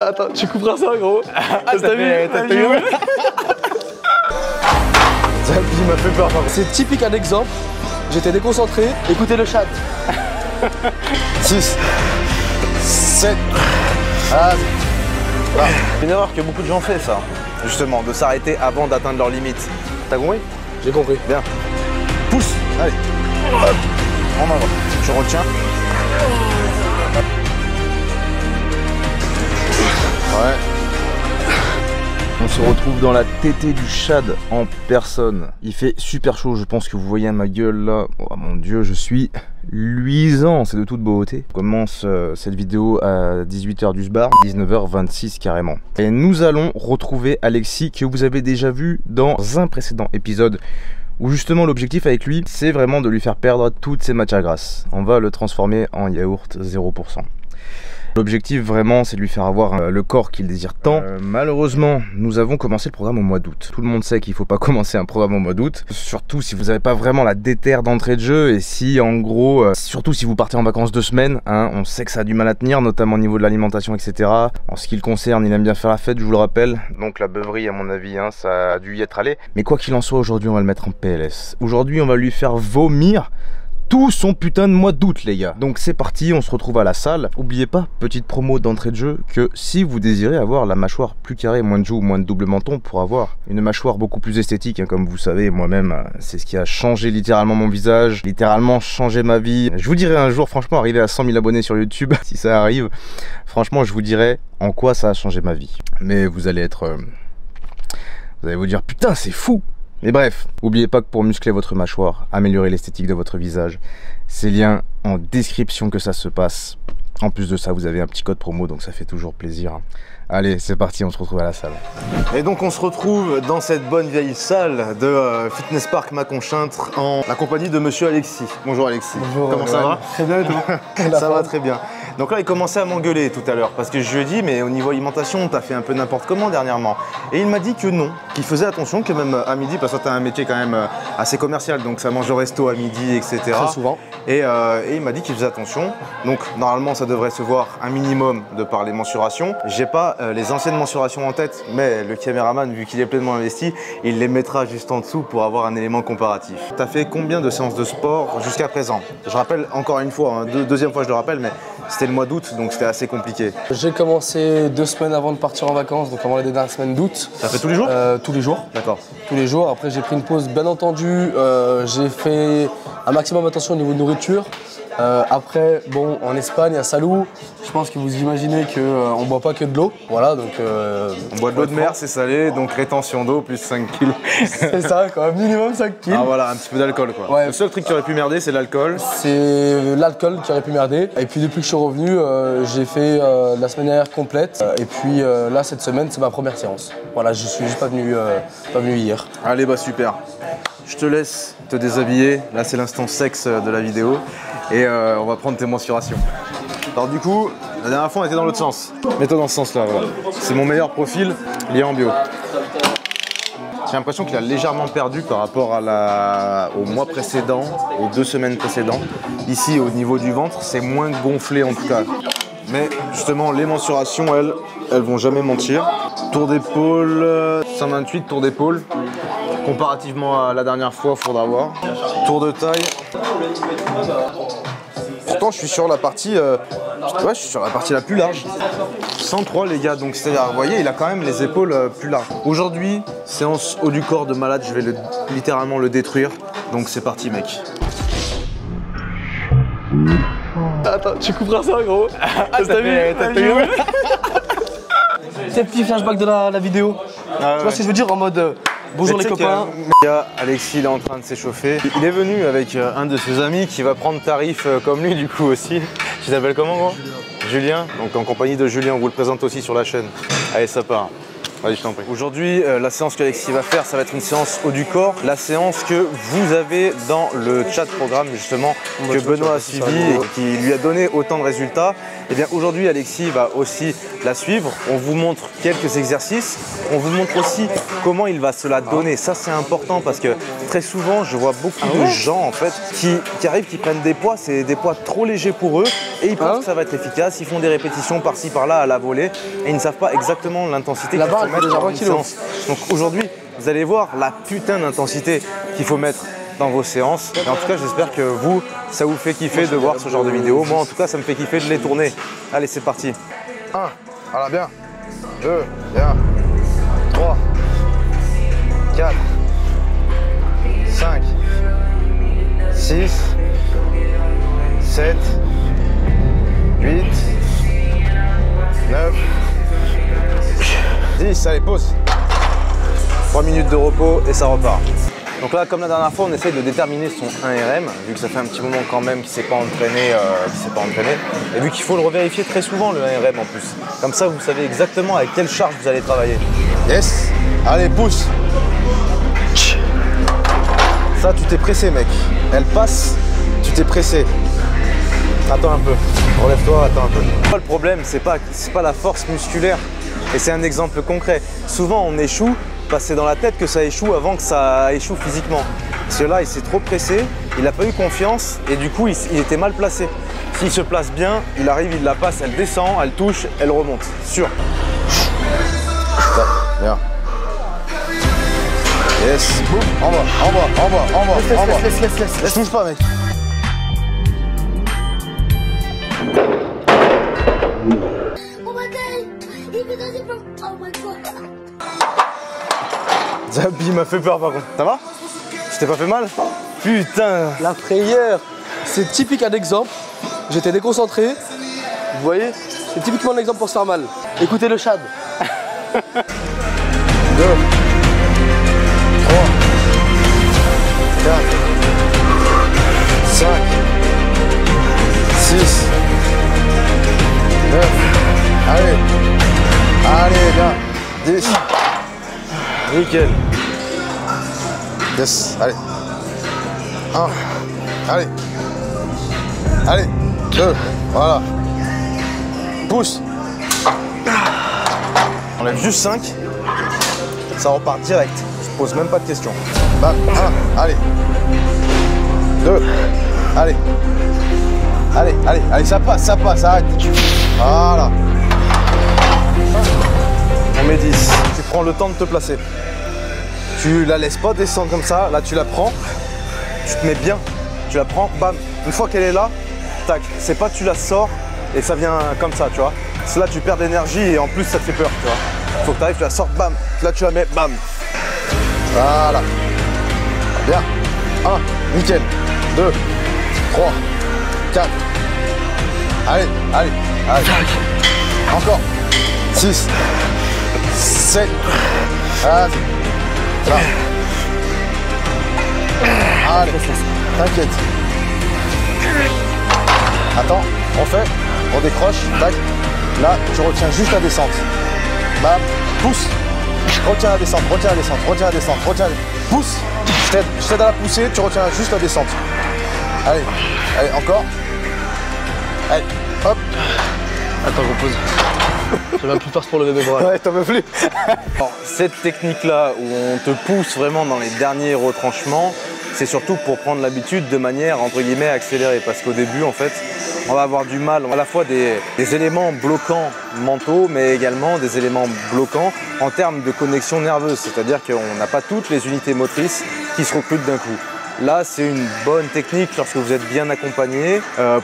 Attends, tu couperas ça, gros. T'as vu? Il m'a fait peur. C'est typique un exemple. J'étais déconcentré. Écoutez le chat. 6, 7. Ah, c'est une erreur que beaucoup de gens font, ça. Justement, de s'arrêter avant d'atteindre leurs limites. T'as compris? J'ai compris. Bien. Pousse. Allez. Hop. En avant. Je retiens. Ouais. On se retrouve dans la tétée du Tchad en personne. Il fait super chaud, je pense que vous voyez ma gueule là. Oh mon dieu, je suis luisant, c'est de toute beauté. On commence cette vidéo à 18h du bar, 19h26 carrément. Et nous allons retrouver Alexis que vous avez déjà vu dans un précédent épisode où justement l'objectif avec lui, c'est vraiment de lui faire perdre toutes ses matières grasses. On va le transformer en yaourt 0%. L'objectif vraiment c'est de lui faire avoir le corps qu'il désire tant. Malheureusement nous avons commencé le programme au mois d'août. Tout le monde sait qu'il ne faut pas commencer un programme au mois d'août. Surtout si vous n'avez pas vraiment la déterre d'entrée de jeu. Et si en gros, surtout si vous partez en vacances 2 semaines, hein, on sait que ça a du mal à tenir, notamment au niveau de l'alimentation, etc. En ce qui le concerne, il aime bien faire la fête, je vous le rappelle. Donc la beuverie à mon avis, hein, ça a dû y être allé. Mais quoi qu'il en soit, aujourd'hui on va le mettre en PLS. Aujourd'hui on va lui faire vomir tout son putain de mois d'août les gars. Donc c'est parti, on se retrouve à la salle. N'oubliez pas, petite promo d'entrée de jeu, que si vous désirez avoir la mâchoire plus carrée, moins de joues, moins de double menton, pour avoir une mâchoire beaucoup plus esthétique, hein, comme vous savez, moi-même, c'est ce qui a changé littéralement mon visage, littéralement changé ma vie. Je vous dirai un jour, franchement, arriver à 100 000 abonnés sur YouTube, si ça arrive, franchement, je vous dirai en quoi ça a changé ma vie. Mais vous allez être... vous allez vous dire, putain, c'est fou! Mais bref, n'oubliez pas que pour muscler votre mâchoire, améliorer l'esthétique de votre visage, c'est lien en description que ça se passe. En plus de ça, vous avez un petit code promo, donc ça fait toujours plaisir. Allez, c'est parti, on se retrouve à la salle. Et donc on se retrouve dans cette bonne vieille salle de Fitness Park Mâcon-Cintre en la compagnie de monsieur Alexis. Bonjour Alexis. Bonjour. Comment ça va? Très bien et toi? Ça va très bien. Donc là il commençait à m'engueuler tout à l'heure parce que je lui ai dit mais au niveau alimentation t'as fait un peu n'importe comment dernièrement. Et il m'a dit que non, qu'il faisait attention que même à midi, parce que t'as un métier quand même assez commercial, donc ça mange au resto à midi, etc. Très souvent. Et il m'a dit qu'il faisait attention. Donc normalement ça devrait se voir un minimum de par les mensurations. J'ai pas les anciennes mensurations en tête, mais le caméraman, vu qu'il est pleinement investi, il les mettra juste en dessous pour avoir un élément comparatif. T'as fait combien de séances de sport jusqu'à présent? Je rappelle encore une fois, hein, deuxième fois je le rappelle, mais c'était le mois d'août, donc c'était assez compliqué. J'ai commencé 2 semaines avant de partir en vacances, donc avant les dernières semaines d'août. Ça fait tous les jours? Tous les jours. D'accord. Tous les jours. Après j'ai pris une pause, bien entendu. J'ai fait un maximum attention au niveau de nourriture. Après, bon, en Espagne, à Salou, je pense que vous imaginez qu'on ne boit pas que de l'eau. Voilà, donc... on boit de l'eau de mer, c'est salé, donc rétention d'eau plus 5 kilos. C'est ça, quoi, minimum 5 kilos. Ah voilà, un petit peu d'alcool quoi. Ouais. Le seul truc qui aurait pu merder, c'est l'alcool. C'est l'alcool qui aurait pu merder. Et puis depuis que je suis revenu, j'ai fait la semaine dernière complète. Et puis là, cette semaine, c'est ma première séance. Voilà, je suis juste pas venu hier. Allez, bah super. Je te laisse te déshabiller. Là, c'est l'instant sexe de la vidéo. Et on va prendre tes mensurations. Alors du coup, la dernière fois on était dans l'autre sens. Mets-toi dans ce sens là, voilà. C'est mon meilleur profil lié en bio. J'ai l'impression qu'il a légèrement perdu par rapport au mois précédent, aux 2 semaines précédentes. Ici au niveau du ventre, c'est moins gonflé en tout cas. Mais justement les mensurations, elles vont jamais mentir. Tour d'épaule, 128 tour d'épaule. Comparativement à la dernière fois, il faudra voir. Tour de taille. Pourtant, je suis sur la partie, je suis sur la partie la plus large. 103 les gars, donc c'est-à-dire, vous voyez, il a quand même les épaules plus larges. Aujourd'hui, séance haut du corps de malade, je vais littéralement le détruire. Donc c'est parti, mec. Attends, tu couperas ça, gros. T'as vu? C'est le petit flashback de la vidéo. Tu vois ce que je veux dire en mode bonjour les copains. Alexis il est en train de s'échauffer. Il est venu avec un de ses amis qui va prendre tarif comme lui du coup aussi. Tu t'appelles comment gros? Julien. Donc en compagnie de Julien, on vous le présente aussi sur la chaîne. Allez ça part. Vas-y, je t'en prie. Aujourd'hui, la séance qu'Alexis va faire, ça va être une séance haut du corps. La séance que vous avez dans le chat programme justement que Benoît a suivi et qui lui a donné autant de résultats. Et bien aujourd'hui, Alexis va aussi la suivre. On vous montre quelques exercices. On vous montre aussi comment il va se la donner. Ça, c'est important parce que très souvent, je vois beaucoup de gens en fait qui arrivent, qui prennent des poids. C'est des poids trop légers pour eux. et ils pensent que ça va être efficace, ils font des répétitions par-ci par-là à la volée et ils ne savent pas exactement l'intensité qu'il faut mettre dans une séance. Donc aujourd'hui, vous allez voir la putain d'intensité qu'il faut mettre dans vos séances. Et en tout cas, j'espère que vous, ça vous fait kiffer de voir ce genre de vidéos. Moi, en tout cas, ça me fait kiffer de les tourner. Allez, c'est parti. 1, voilà, bien. 2, bien. 3, 4, 5, 6, 7, 8, 9, 10. Allez, pause. 3 minutes de repos et ça repart. Donc là, comme la dernière fois, on essaye de déterminer son 1RM, vu que ça fait un petit moment quand même qu'il ne s'est pas entraîné, et vu qu'il faut le revérifier très souvent, le 1RM en plus. Comme ça, vous savez exactement avec quelle charge vous allez travailler. Yes. Allez, pousse. Ça, tu t'es pressé, mec. Elle passe, tu t'es pressé. Attends un peu. Relève-toi, attends un peu. Le problème, c'est pas la force musculaire. Et c'est un exemple concret. Souvent, on échoue parce que c'est dans la tête que ça échoue avant que ça échoue physiquement. Parce que là, il s'est trop pressé, il n'a pas eu confiance et du coup, il était mal placé. S'il se place bien, il arrive, il la passe, elle descend, elle touche, elle remonte. Sûr. Ça, bien. Yes. Boum. En bas, en bas, en bas, en bas, en bas. Laisse, touche pas, mec. Zabi m'a fait peur par contre. Ça va? Je t'ai pas fait mal? Putain! La frayeur, c'est typique un exemple. J'étais déconcentré. Vous voyez? C'est typiquement un exemple pour se faire mal. Écoutez le Chad. 2, 3, 4, 5, 6, 9. Allez! Allez, bien! 10. Nickel. Yes, allez. 1. Allez. Allez. 2. Voilà. Pousse. On enlève juste 5. Ça repart direct. Je pose même pas de questions. Bam. 1. Allez. 2. Allez. Allez, allez, allez, ça passe, arrête. Voilà. On met 10. Tu prends le temps de te placer. Tu la laisses pas descendre comme ça. Là, tu la prends. Tu te mets bien. Tu la prends. Bam. Une fois qu'elle est là, tac. C'est pas tu la sors et ça vient comme ça, tu vois. Parce que là, tu perds d'énergie et en plus, ça te fait peur, tu vois. Faut que tu arrives, tu la sors, bam. Là, tu la mets, bam. Voilà. Bien. 1. Nickel. 2. 3. 4. Allez, allez, allez. Encore. 6. 7. Vas-y. Là. Allez, t'inquiète. Attends, on fait, on décroche, tac. Là, tu retiens juste la descente. Bam, pousse. Retiens la descente, retiens la descente, retiens la descente, retiens la descente. Pousse. Je t'aide à la pousser, tu retiens juste la descente. Allez, allez, encore. Allez, hop. Attends, je repose. J'ai même plus force pour lever mes bras. Ouais, t'en veux plus. Alors, cette technique-là où on te pousse vraiment dans les derniers retranchements, c'est surtout pour prendre l'habitude de manière entre guillemets accélérée. Parce qu'au début, en fait, on va avoir du mal, à la fois des éléments bloquants mentaux, mais également des éléments bloquants en termes de connexion nerveuse. C'est-à-dire qu'on n'a pas toutes les unités motrices qui se recrutent d'un coup. Là, c'est une bonne technique lorsque vous êtes bien accompagné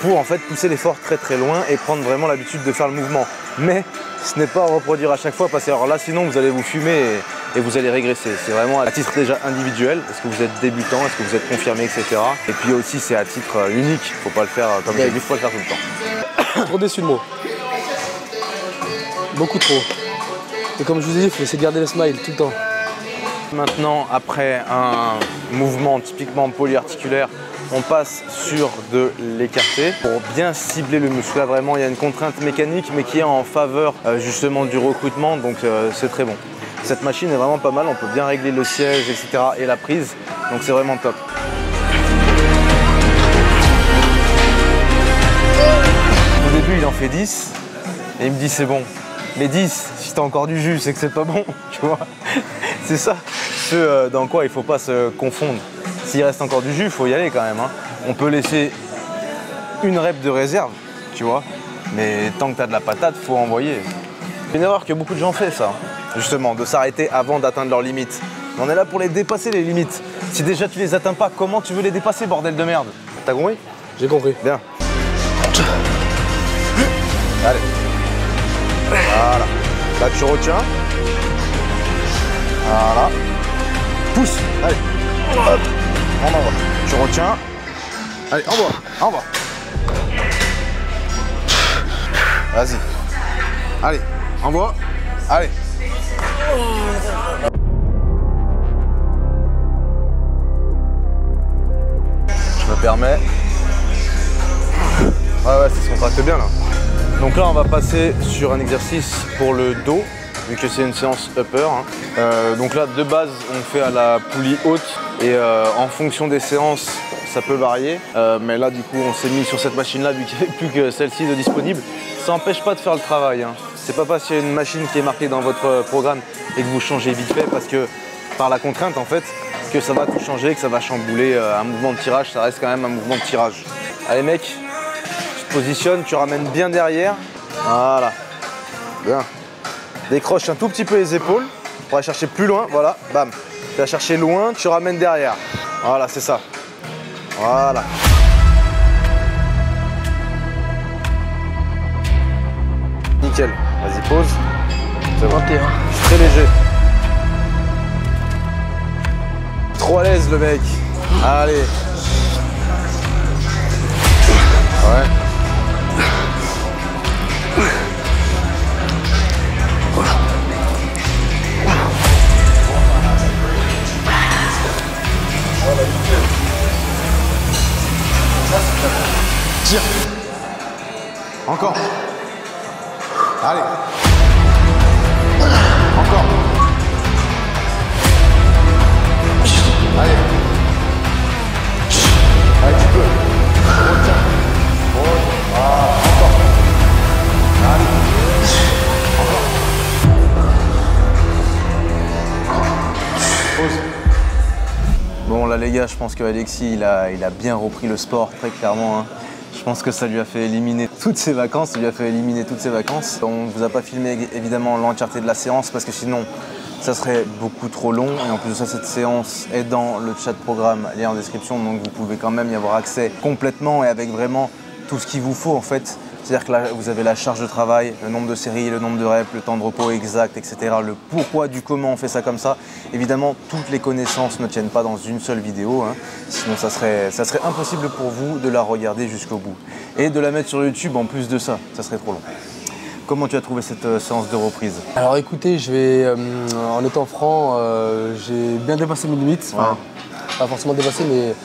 pour en fait pousser l'effort très très loin et prendre vraiment l'habitude de faire le mouvement. Mais ce n'est pas à reproduire à chaque fois parce que alors là, sinon vous allez vous fumer et vous allez régresser. C'est vraiment à titre déjà individuel. Est-ce que vous êtes débutant, est-ce que vous êtes confirmé, etc. Et puis aussi, c'est à titre unique. Il ne faut pas le faire comme j'ai dit, il faut le faire tout le temps. Trop déçu de moi. Beaucoup trop. Et comme je vous ai dit, il faut essayer de garder le smile tout le temps. Maintenant, après un mouvement typiquement polyarticulaire, on passe sur de l'écarté pour bien cibler le muscle. Là, vraiment, il y a une contrainte mécanique, mais qui est en faveur justement du recrutement, donc c'est très bon. Cette machine est vraiment pas mal, on peut bien régler le siège, etc. et la prise, donc c'est vraiment top. Au début, il en fait 10, et il me dit c'est bon. Mais 10, si t'as encore du jus, c'est que c'est pas bon, tu vois. C'est ça, ce dans quoi il faut pas se confondre. S'il reste encore du jus, il faut y aller quand même. Hein. On peut laisser une rep de réserve, tu vois. Mais tant que tu as de la patate, faut envoyer. C'est une erreur que beaucoup de gens font, ça, justement, de s'arrêter avant d'atteindre leurs limites. On est là pour les dépasser, les limites. Si déjà tu les atteins pas, comment tu veux les dépasser, bordel de merde? T'as compris? J'ai compris. Bien. Allez. Voilà. Là, tu retiens. Voilà. Pousse. Allez. Hop. On envoie. Tu retiens. Allez, envoie. Envoie. Vas-y. Allez. Envoie. Allez. Je me permets. Ouais, ça se contracte bien là. Donc là, on va passer sur un exercice pour le dos, vu que c'est une séance upper. Donc là, de base, on fait à la poulie haute et en fonction des séances, ça peut varier. Mais là, du coup, on s'est mis sur cette machine-là, vu qu'il n'y avait plus que celle-ci de disponible. Ça n'empêche pas de faire le travail. C'est pas parce qu'il y a une machine qui est marquée dans votre programme et que vous changez vite fait, parce que par la contrainte, en fait, que ça va tout changer, que ça va chambouler un mouvement de tirage. Ça reste quand même un mouvement de tirage. Allez, mec, tu te positionnes, tu ramènes bien derrière. Voilà. Bien. Décroche un tout petit peu les épaules pour aller chercher plus loin. Voilà, bam. Tu vas chercher loin, tu ramènes derrière. Voilà, c'est ça. Voilà. Nickel. Vas-y, pause. C'est bon. 21. Très léger. Trop à l'aise, le mec. Allez. Ouais. Tire. Encore. Allez. Encore. Allez. Allez, tu peux. Retiens. Encore. Allez. Encore. Pause. Bon là les gars, je pense que Alexis il a bien repris le sport, très clairement. Je pense que ça lui a fait éliminer toutes ses vacances, On ne vous a pas filmé évidemment l'entièreté de la séance parce que sinon ça serait beaucoup trop long. Et en plus de ça, cette séance est dans le chat programme, lien en description, donc vous pouvez quand même y avoir accès complètement et avec vraiment tout ce qu'il vous faut en fait. C'est-à-dire que là, vous avez la charge de travail, le nombre de séries, le nombre de reps, le temps de repos exact, etc. Le pourquoi du comment on fait ça comme ça. Évidemment, toutes les connaissances ne tiennent pas dans une seule vidéo. Sinon, ça serait impossible pour vous de la regarder jusqu'au bout. Et de la mettre sur YouTube en plus de ça, ça serait trop long. Comment tu as trouvé cette séance de reprise? Alors écoutez, je vais, en étant franc, j'ai bien dépassé mes limites. Ouais. Enfin, pas forcément dépassé, mais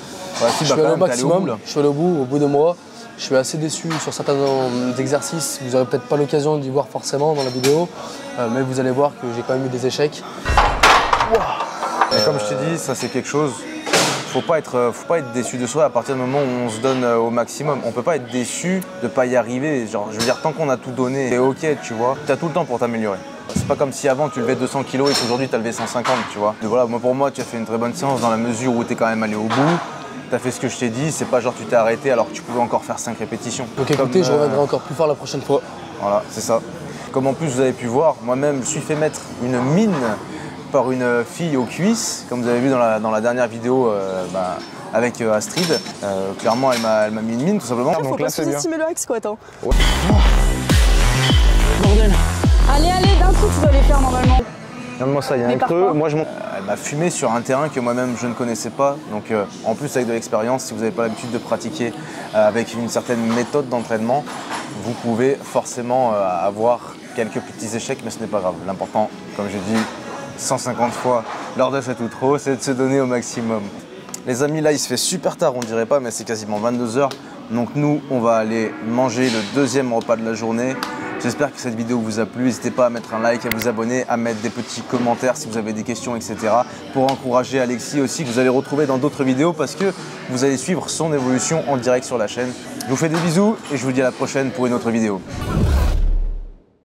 je suis allé au maximum. Je suis allé au bout de moi. Je suis assez déçu sur certains exercices. Vous n'aurez peut-être pas l'occasion d'y voir forcément dans la vidéo, mais vous allez voir que j'ai quand même eu des échecs. Et comme je t'ai dit, ça c'est quelque chose. Faut pas être déçu de soi à partir du moment où on se donne au maximum. On peut pas être déçu de pas y arriver. Genre, je veux dire, tant qu'on a tout donné, c'est ok, tu vois. Tu as tout le temps pour t'améliorer. C'est pas comme si avant tu levais 200 kg et qu'aujourd'hui tu as levé 150, tu vois. Et voilà, pour moi, tu as fait une très bonne séance dans la mesure où tu es quand même allé au bout. Tu as fait ce que je t'ai dit, c'est pas genre tu t'es arrêté alors que tu pouvais encore faire 5 répétitions. Donc écoutez, je reviendrai encore plus fort la prochaine fois. Voilà, c'est ça. Comme en plus vous avez pu voir, moi-même je me suis fait mettre une mine par une fille aux cuisses, comme vous avez vu dans la dernière vidéo avec Astrid. Clairement, elle m'a mis une mine tout simplement. Faut Donc là pas c'est bien. sous-estimer le high squat. Hein. Ouais. Bordel. Allez, d'un coup, tu dois les faire normalement. Regarde-moi ça, il y a Mais un creux. parfois- Moi, elle m'a fumé sur un terrain que moi-même je ne connaissais pas. Donc en plus avec de l'expérience, si vous n'avez pas l'habitude de pratiquer avec une certaine méthode d'entraînement, vous pouvez forcément avoir quelques petits échecs, mais ce n'est pas grave. L'important, comme j'ai dit 150 fois, lors de cet outro, c'est de se donner au maximum. Les amis, là il se fait super tard, on dirait pas, mais c'est quasiment 22 h. Donc nous, on va aller manger le deuxième repas de la journée. J'espère que cette vidéo vous a plu. N'hésitez pas à mettre un like, à vous abonner, à mettre des petits commentaires si vous avez des questions, etc. Pour encourager Alexis aussi, que vous allez retrouver dans d'autres vidéos parce que vous allez suivre son évolution en direct sur la chaîne. Je vous fais des bisous et je vous dis à la prochaine pour une autre vidéo.